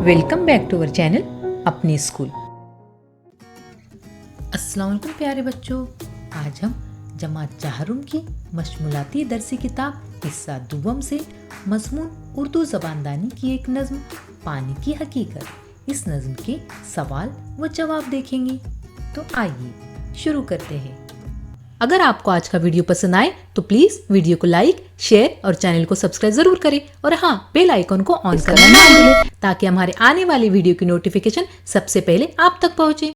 Welcome back to our channel अपनी school. अस्सलाम वालेकुम प्यारे बच्चों, आज हम जमात चाहरुम की मशमूलाती दरसी किताब हिस्सा दुवम से मज़मून उर्दू ज़बानदानी की एक नज़्म पानी की हकीकत, इस नज़्म के सवाल व जवाब देखेंगे। तो आइए शुरू करते हैं। अगर आपको आज का वीडियो पसंद आए तो प्लीज़ वीडियो को लाइक, शेयर और चैनल को सब्सक्राइब जरूर करें और हाँ, बेल आइकन को ऑन करना ना भूलें ताकि हमारे आने वाली वीडियो की नोटिफिकेशन सबसे पहले आप तक पहुंचे।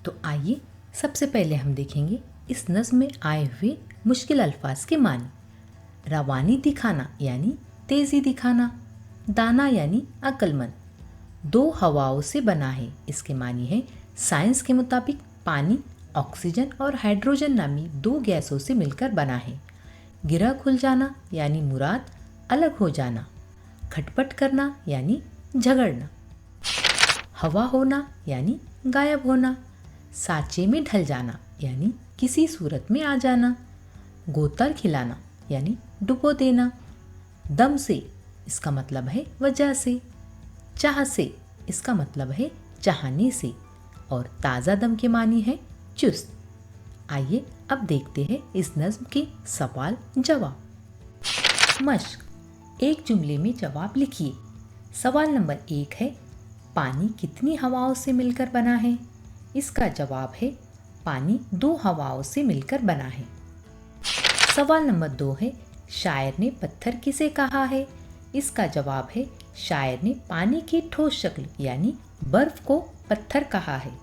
तो आइए सबसे पहले हम देखेंगे इस नज़्म में आए हुए मुश्किल अल्फाज के मानी। रवानी दिखाना यानी तेज़ी दिखाना, दाना यानी अक्लमंद, दो हवाओं से बना है, इसके मानी है साइंस के मुताबिक पानी ऑक्सीजन और हाइड्रोजन नामी दो गैसों से मिलकर बना है। गिरा खुल जाना यानी मुराद अलग हो जाना, खटपट करना यानी झगड़ना, हवा होना यानी गायब होना, साँचे में ढल जाना यानी किसी सूरत में आ जाना, गोतर खिलाना यानी डुबो देना, दम से इसका मतलब है वजह से, चाह से इसका मतलब है चाहने से और ताज़ा दम के मानी है चुस्त। आइए अब देखते हैं इस नज़्म के सवाल जवाब। मश्क, एक जुमले में जवाब लिखिए। सवाल नंबर 1 है, पानी कितनी हवाओं से मिलकर बना है? इसका जवाब है पानी दो हवाओं से मिलकर बना है। सवाल नंबर 2 है, शायर ने पत्थर किसे कहा है? इसका जवाब है शायर ने पानी की ठोस शक्ल यानी बर्फ को पत्थर कहा है।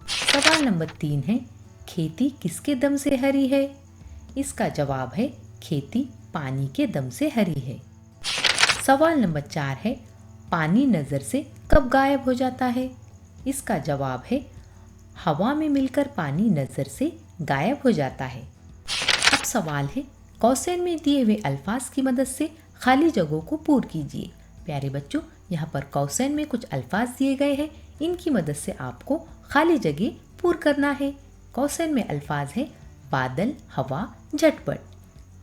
सवाल नंबर 3 है, खेती किसके दम से हरी है? इसका जवाब है खेती पानी के दम से हरी है। सवाल नंबर 4 है, पानी नज़र से कब गायब हो जाता है? इसका जवाब है हवा में मिलकर पानी नज़र से गायब हो जाता है। अब सवाल है, कौसैन में दिए हुए अल्फाज की मदद से खाली जगहों को पूर्ण कीजिए। प्यारे बच्चों, यहाँ पर कौसैन में कुछ अल्फाज दिए गए हैं, इनकी मदद से आपको खाली जगह पूर्ण करना है। कौसैन में अल्फाज है बादल, हवा, झटपट।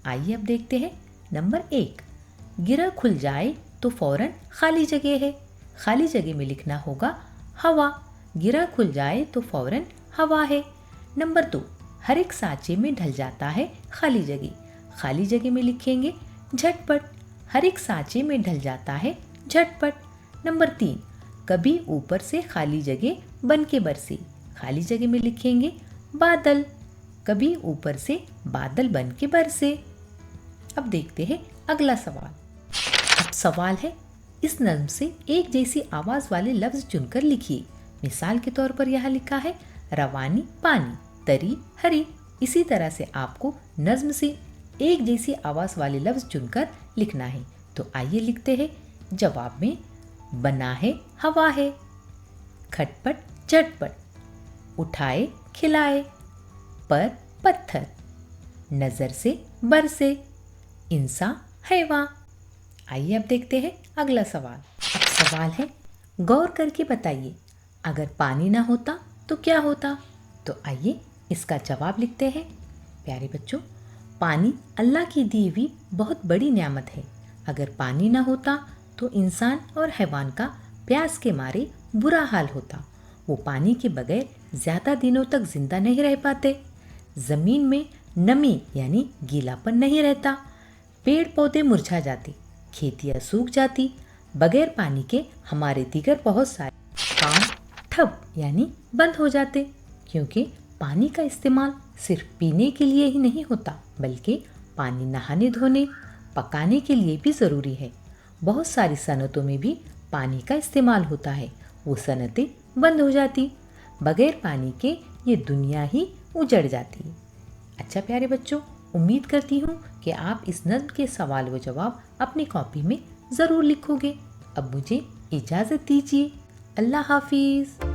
आइए अब देखते हैं। नंबर 1, गिरा खुल जाए तो फौरन खाली जगह है, खाली जगह में लिखना होगा हवा। गिरा खुल जाए तो फौरन हवा है। नंबर 2, हर एक साँचे में ढल जाता है खाली जगह, खाली जगह में लिखेंगे झटपट। हर एक साँचे में ढल जाता है झटपट। नंबर 3, कभी ऊपर से खाली जगह बन के बरसे, खाली जगह में लिखेंगे बादल। कभी ऊपर से बादल बन के बरसे। अब देखते हैं अगला सवाल। अब सवाल है, इस नज़्म से एक जैसी आवाज़ वाले लफ्ज़ चुनकर लिखिए। मिसाल के तौर पर यहाँ लिखा है रवानी पानी, तरी हरी। इसी तरह से आपको नज़्म से एक जैसी आवाज़ वाले लफ्ज़ चुनकर लिखना है। तो आइए लिखते हैं। जवाब में बना है हवा है, खटपट झटपट, उठाए खिलाए, पर पत्थर, नज़र से बरसे, इंसान हैवान। आइए अब देखते हैं अगला सवाल। अब सवाल है, गौर करके बताइए अगर पानी ना होता तो क्या होता? तो आइए इसका जवाब लिखते हैं। प्यारे बच्चों, पानी अल्लाह की दी हुई बहुत बड़ी नेमत है। अगर पानी ना होता तो इंसान और हैवान का प्यास के मारे बुरा हाल होता। वो पानी के बगैर ज़्यादा दिनों तक जिंदा नहीं रह पाते। ज़मीन में नमी यानी गीलापन नहीं रहता, पेड़ पौधे मुरझा जाते, खेतियाँ सूख जाती। बगैर पानी के हमारे दीगर बहुत सारे काम ठप यानी बंद हो जाते, क्योंकि पानी का इस्तेमाल सिर्फ पीने के लिए ही नहीं होता, बल्कि पानी नहाने धोने, पकाने के लिए भी ज़रूरी है। बहुत सारी सनतों में भी पानी का इस्तेमाल होता है, वो सनतें बंद हो जाती। बगैर पानी के ये दुनिया ही उजड़ जाती। अच्छा प्यारे बच्चों, उम्मीद करती हूँ कि आप इस नज़्म के सवाल व जवाब अपनी कॉपी में ज़रूर लिखोगे। अब मुझे इजाज़त दीजिए। अल्लाह हाफिज़।